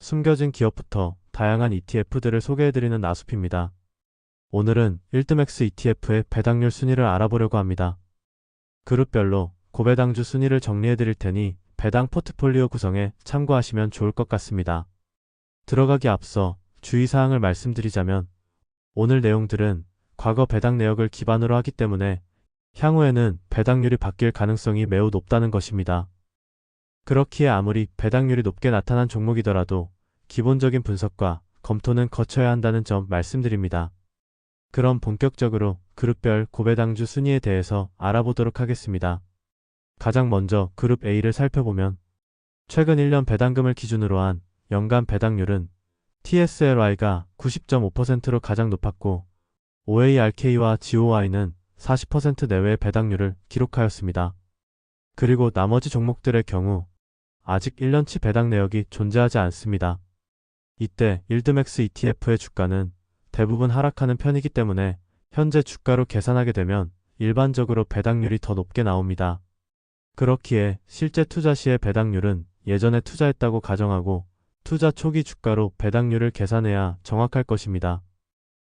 숨겨진 기업부터 다양한 ETF들을 소개해드리는 나숲입니다. 오늘은 1등맥스 ETF의 배당률 순위를 알아보려고 합니다. 그룹별로 고배당주 순위를 정리해드릴 테니 배당 포트폴리오 구성에 참고하시면 좋을 것 같습니다. 들어가기 앞서 주의사항을 말씀드리자면 오늘 내용들은 과거 배당 내역을 기반으로 하기 때문에 향후에는 배당률이 바뀔 가능성이 매우 높다는 것입니다. 그렇기에 아무리 배당률이 높게 나타난 종목이더라도 기본적인 분석과 검토는 거쳐야 한다는 점 말씀드립니다. 그럼 본격적으로 그룹별 고배당주 순위에 대해서 알아보도록 하겠습니다. 가장 먼저 그룹 A를 살펴보면 최근 1년 배당금을 기준으로 한 연간 배당률은 TSLI가 90.5%로 가장 높았고 OARK와 GOI는 40% 내외의 배당률을 기록하였습니다. 그리고 나머지 종목들의 경우 아직 1년치 배당 내역이 존재하지 않습니다. 이때 1등맥스 ETF의 주가는 대부분 하락하는 편이기 때문에 현재 주가로 계산하게 되면 일반적으로 배당률이 더 높게 나옵니다. 그렇기에 실제 투자 시의 배당률은 예전에 투자했다고 가정하고 투자 초기 주가로 배당률을 계산해야 정확할 것입니다.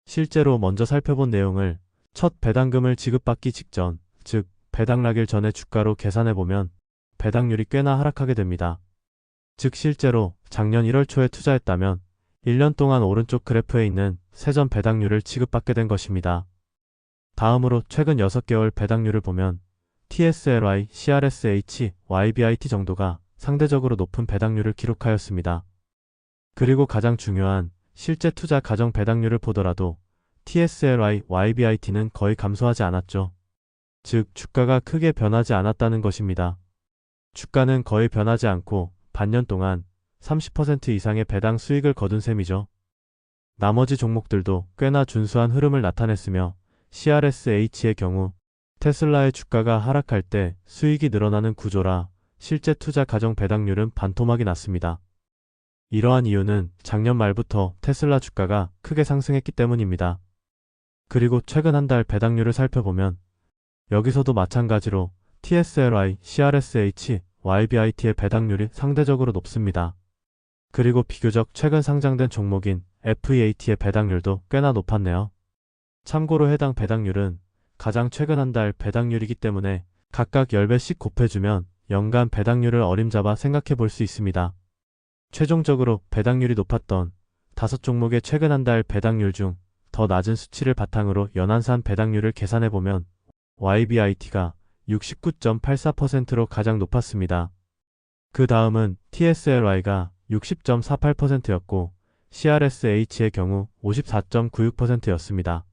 실제로 먼저 살펴본 내용을 첫 배당금을 지급받기 직전, 즉 배당락일 전의 주가로 계산해보면 배당률이 꽤나 하락하게 됩니다. 즉 실제로 작년 1월 초에 투자했다면 1년 동안 오른쪽 그래프에 있는 세전 배당률을 지급받게 된 것입니다. 다음으로 최근 6개월 배당률을 보면 TSLI, CRSH, YBIT 정도가 상대적으로 높은 배당률을 기록하였습니다. 그리고 가장 중요한 실제 투자 가정 배당률을 보더라도 TSLI, YBIT는 거의 감소하지 않았죠. 즉 주가가 크게 변하지 않았다는 것입니다. 주가는 거의 변하지 않고 반년 동안 30% 이상의 배당 수익을 거둔 셈이죠. 나머지 종목들도 꽤나 준수한 흐름을 나타냈으며 CRSH의 경우 테슬라의 주가가 하락할 때 수익이 늘어나는 구조라 실제 투자 가정 배당률은 반토막이 났습니다. 이러한 이유는 작년 말부터 테슬라 주가가 크게 상승했기 때문입니다. 그리고 최근 한 달 배당률을 살펴보면 여기서도 마찬가지로 TSLI, CRSH, YBIT의 배당률이 상대적으로 높습니다. 그리고 비교적 최근 상장된 종목인 FEAT의 배당률도 꽤나 높았네요. 참고로 해당 배당률은 가장 최근 한 달 배당률이기 때문에 각각 10배씩 곱해주면 연간 배당률을 어림잡아 생각해 볼 수 있습니다. 최종적으로 배당률이 높았던 5종목의 최근 한 달 배당률 중 더 낮은 수치를 바탕으로 연한산 배당률을 계산해보면 YBIT가 69.84%로 가장 높았습니다. 그 다음은 TSLI가 60.48%였고 CRSH의 경우 54.96%였습니다.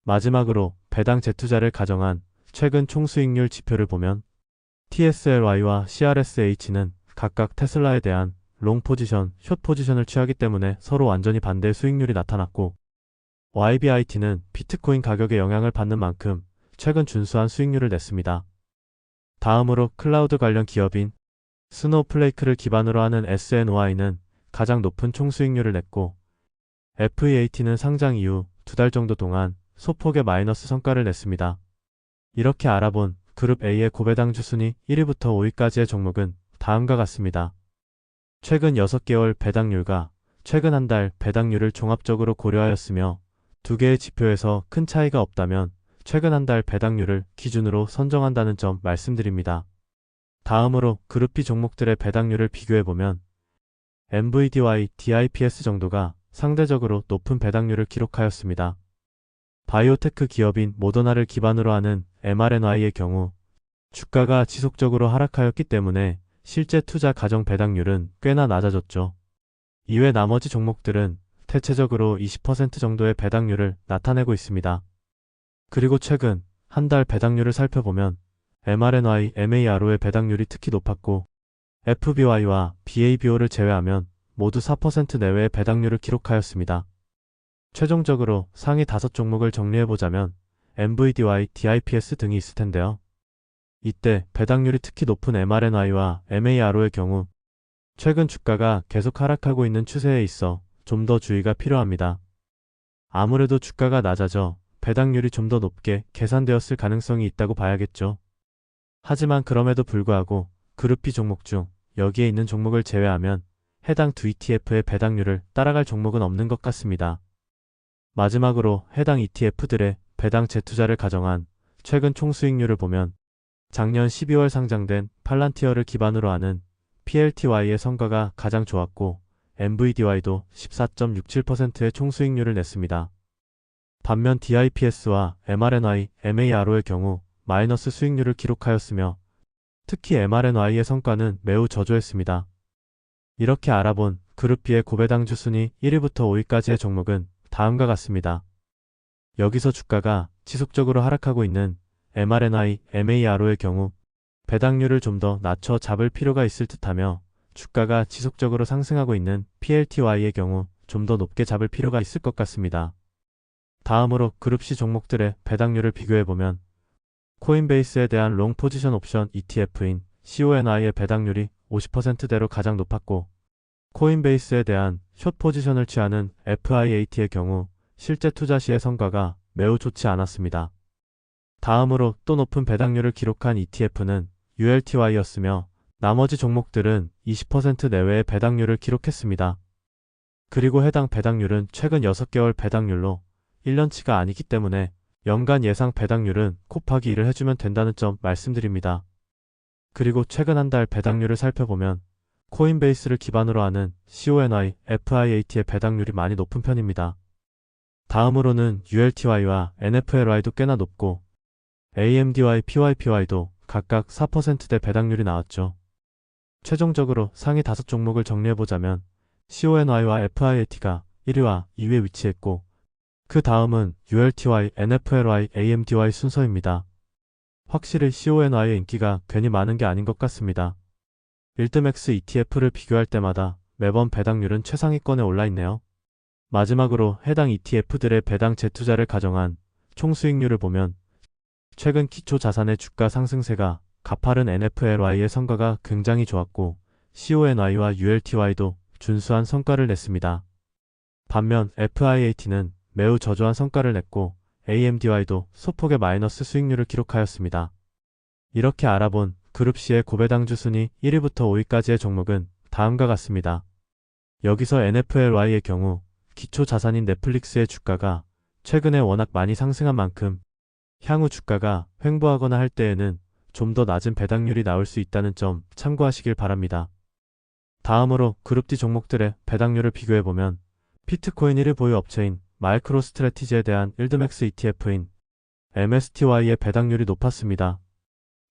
마지막으로 배당 재투자를 가정한 최근 총수익률 지표를 보면 TSLI와 CRSH는 각각 테슬라에 대한 롱 포지션, 숏 포지션을 취하기 때문에 서로 완전히 반대의 수익률이 나타났고 YBIT는 비트코인 가격에 영향을 받는 만큼 최근 준수한 수익률을 냈습니다. 다음으로 클라우드 관련 기업인 스노우플레이크를 기반으로 하는 SNOI는 가장 높은 총수익률을 냈고 FEAT는 상장 이후 2달 정도 동안 소폭의 마이너스 성과를 냈습니다. 이렇게 알아본 그룹 A의 고배당주 순위 1위부터 5위까지의 종목은 다음과 같습니다. 최근 6개월 배당률과 최근 한 달 배당률을 종합적으로 고려하였으며 두 개의 지표에서 큰 차이가 없다면 최근 한 달 배당률을 기준으로 선정한다는 점 말씀드립니다. 다음으로 그룹 B 종목들의 배당률을 비교해보면 NVDY, DIPS 정도가 상대적으로 높은 배당률을 기록하였습니다. 바이오테크 기업인 모더나를 기반으로 하는 mRNA의 경우 주가가 지속적으로 하락하였기 때문에 실제 투자 가정 배당률은 꽤나 낮아졌죠. 이외 나머지 종목들은 대체적으로 20% 정도의 배당률을 나타내고 있습니다. 그리고 최근 한 달 배당률을 살펴보면 mRNA, MARO의 배당률이 특히 높았고 FBY와 BABO를 제외하면 모두 4% 내외의 배당률을 기록하였습니다. 최종적으로 상위 5종목을 정리해보자면 NVDY, DIPS 등이 있을 텐데요. 이때 배당률이 특히 높은 mRNA와 MARO의 경우 최근 주가가 계속 하락하고 있는 추세에 있어 좀 더 주의가 필요합니다. 아무래도 주가가 낮아져 배당률이 좀 더 높게 계산되었을 가능성이 있다고 봐야겠죠. 하지만 그럼에도 불구하고 그룹 B 종목 중 여기에 있는 종목을 제외하면 해당 두 ETF의 배당률을 따라갈 종목은 없는 것 같습니다. 마지막으로 해당 ETF들의 배당 재투자를 가정한 최근 총수익률을 보면 작년 12월 상장된 팔란티어를 기반으로 하는 PLTY의 성과가 가장 좋았고 NVDY도 14.67%의 총수익률을 냈습니다. 반면 DIPS와 mRNY, MARO의 경우 마이너스 수익률을 기록하였으며 특히 mRNY의 성과는 매우 저조했습니다. 이렇게 알아본 그룹 B의 고배당주 순위 1위부터 5위까지의 종목은 다음과 같습니다. 여기서 주가가 지속적으로 하락하고 있는 mRNY, MARO의 경우 배당률을 좀 더 낮춰 잡을 필요가 있을 듯하며 주가가 지속적으로 상승하고 있는 PLTY의 경우 좀 더 높게 잡을 필요가 있을 것 같습니다. 다음으로 그룹 C 종목들의 배당률을 비교해보면 코인베이스에 대한 롱 포지션 옵션 ETF인 CONI의 배당률이 50%대로 가장 높았고 코인베이스에 대한 숏 포지션을 취하는 FIAT의 경우 실제 투자 시의 성과가 매우 좋지 않았습니다. 다음으로 또 높은 배당률을 기록한 ETF는 ULTY였으며 나머지 종목들은 20% 내외의 배당률을 기록했습니다. 그리고 해당 배당률은 최근 6개월 배당률로 1년치가 아니기 때문에 연간 예상 배당률은 곱하기 1을 해주면 된다는 점 말씀드립니다. 그리고 최근 한 달 배당률을 살펴보면 코인베이스를 기반으로 하는 CONI, FIAT의 배당률이 많이 높은 편입니다. 다음으로는 ULTY와 NFLY도 꽤나 높고 AMDY, PYPY도 각각 4%대 배당률이 나왔죠. 최종적으로 상위 5종목을 정리해보자면 CONI와 FIAT가 1위와 2위에 위치했고 그 다음은 ULTY, NFLY, AMDY 순서입니다. 확실히 CONI의 인기가 괜히 많은 게 아닌 것 같습니다. 1등맥스 ETF를 비교할 때마다 매번 배당률은 최상위권에 올라있네요. 마지막으로 해당 ETF들의 배당 재투자를 가정한 총수익률을 보면 최근 기초자산의 주가 상승세가 가파른 NFLY의 성과가 굉장히 좋았고 CONI와 ULTY도 준수한 성과를 냈습니다. 반면 FIAT는 매우 저조한 성과를 냈고 AMDY도 소폭의 마이너스 수익률을 기록하였습니다. 이렇게 알아본 그룹 C의 고배당주 순위 1위부터 5위까지의 종목은 다음과 같습니다. 여기서 NFLY의 경우 기초자산인 넷플릭스의 주가가 최근에 워낙 많이 상승한 만큼 향후 주가가 횡보하거나 할 때에는 좀 더 낮은 배당률이 나올 수 있다는 점 참고하시길 바랍니다. 다음으로 그룹 D 종목들의 배당률을 비교해보면 피트코인 1위 보유 업체인 마이크로스트래티지에 대한 1등맥스 ETF인 MSTY의 배당률이 높았습니다.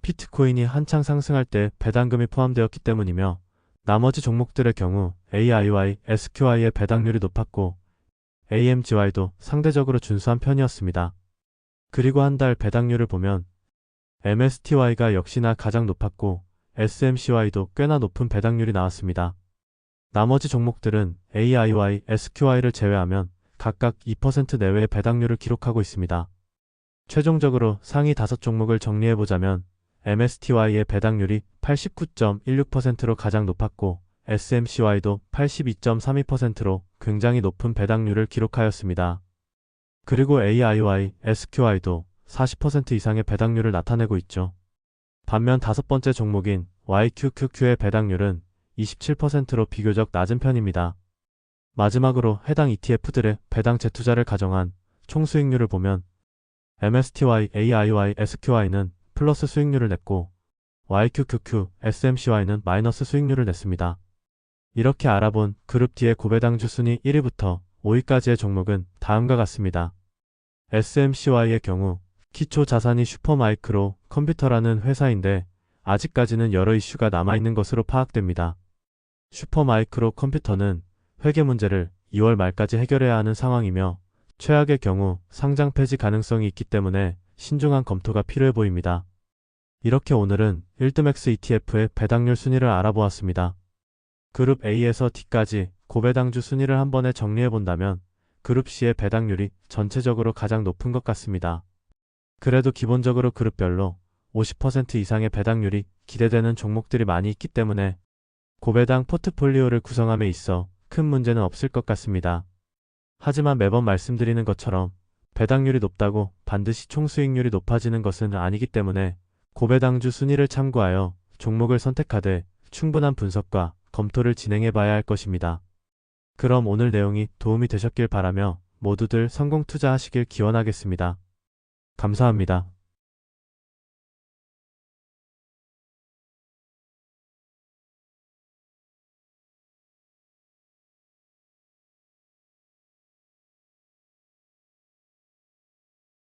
피트코인이 한창 상승할 때 배당금이 포함되었기 때문이며 나머지 종목들의 경우 AIY, SQY의 배당률이 높았고 AMGY도 상대적으로 준수한 편이었습니다. 그리고 한 달 배당률을 보면 MSTY가 역시나 가장 높았고 SMCY도 꽤나 높은 배당률이 나왔습니다. 나머지 종목들은 AIY, SQY를 제외하면 각각 2% 내외의 배당률을 기록하고 있습니다. 최종적으로 상위 5종목을 정리해보자면 MSTY의 배당률이 89.16%로 가장 높았고 SMCY도 82.32%로 굉장히 높은 배당률을 기록하였습니다. 그리고 AIY, SQY도 40% 이상의 배당률을 나타내고 있죠. 반면 5번째 종목인 YQQQ의 배당률은 27%로 비교적 낮은 편입니다. 마지막으로 해당 ETF들의 배당 재투자를 가정한 총수익률을 보면 MSTY, AIY, SQY는 플러스 수익률을 냈고 YQQQ, SMCY는 마이너스 수익률을 냈습니다. 이렇게 알아본 그룹 D의 고배당주 순위 1위부터 5위까지의 종목은 다음과 같습니다. SMCY의 경우 기초자산이 슈퍼마이크로 컴퓨터라는 회사인데 아직까지는 여러 이슈가 남아있는 것으로 파악됩니다. 슈퍼마이크로 컴퓨터는 회계 문제를 2월 말까지 해결해야 하는 상황이며 최악의 경우 상장 폐지 가능성이 있기 때문에 신중한 검토가 필요해 보입니다. 이렇게 오늘은 1등맥스 ETF의 배당률 순위를 알아보았습니다. 그룹 A에서 D까지 고배당주 순위를 한 번에 정리해본다면 그룹 C의 배당률이 전체적으로 가장 높은 것 같습니다. 그래도 기본적으로 그룹별로 50% 이상의 배당률이 기대되는 종목들이 많이 있기 때문에 고배당 포트폴리오를 구성함에 있어 큰 문제는 없을 것 같습니다. 하지만 매번 말씀드리는 것처럼 배당률이 높다고 반드시 총수익률이 높아지는 것은 아니기 때문에 고배당주 순위를 참고하여 종목을 선택하되 충분한 분석과 검토를 진행해 봐야 할 것입니다. 그럼 오늘 내용이 도움이 되셨길 바라며 모두들 성공 투자하시길 기원하겠습니다. 감사합니다.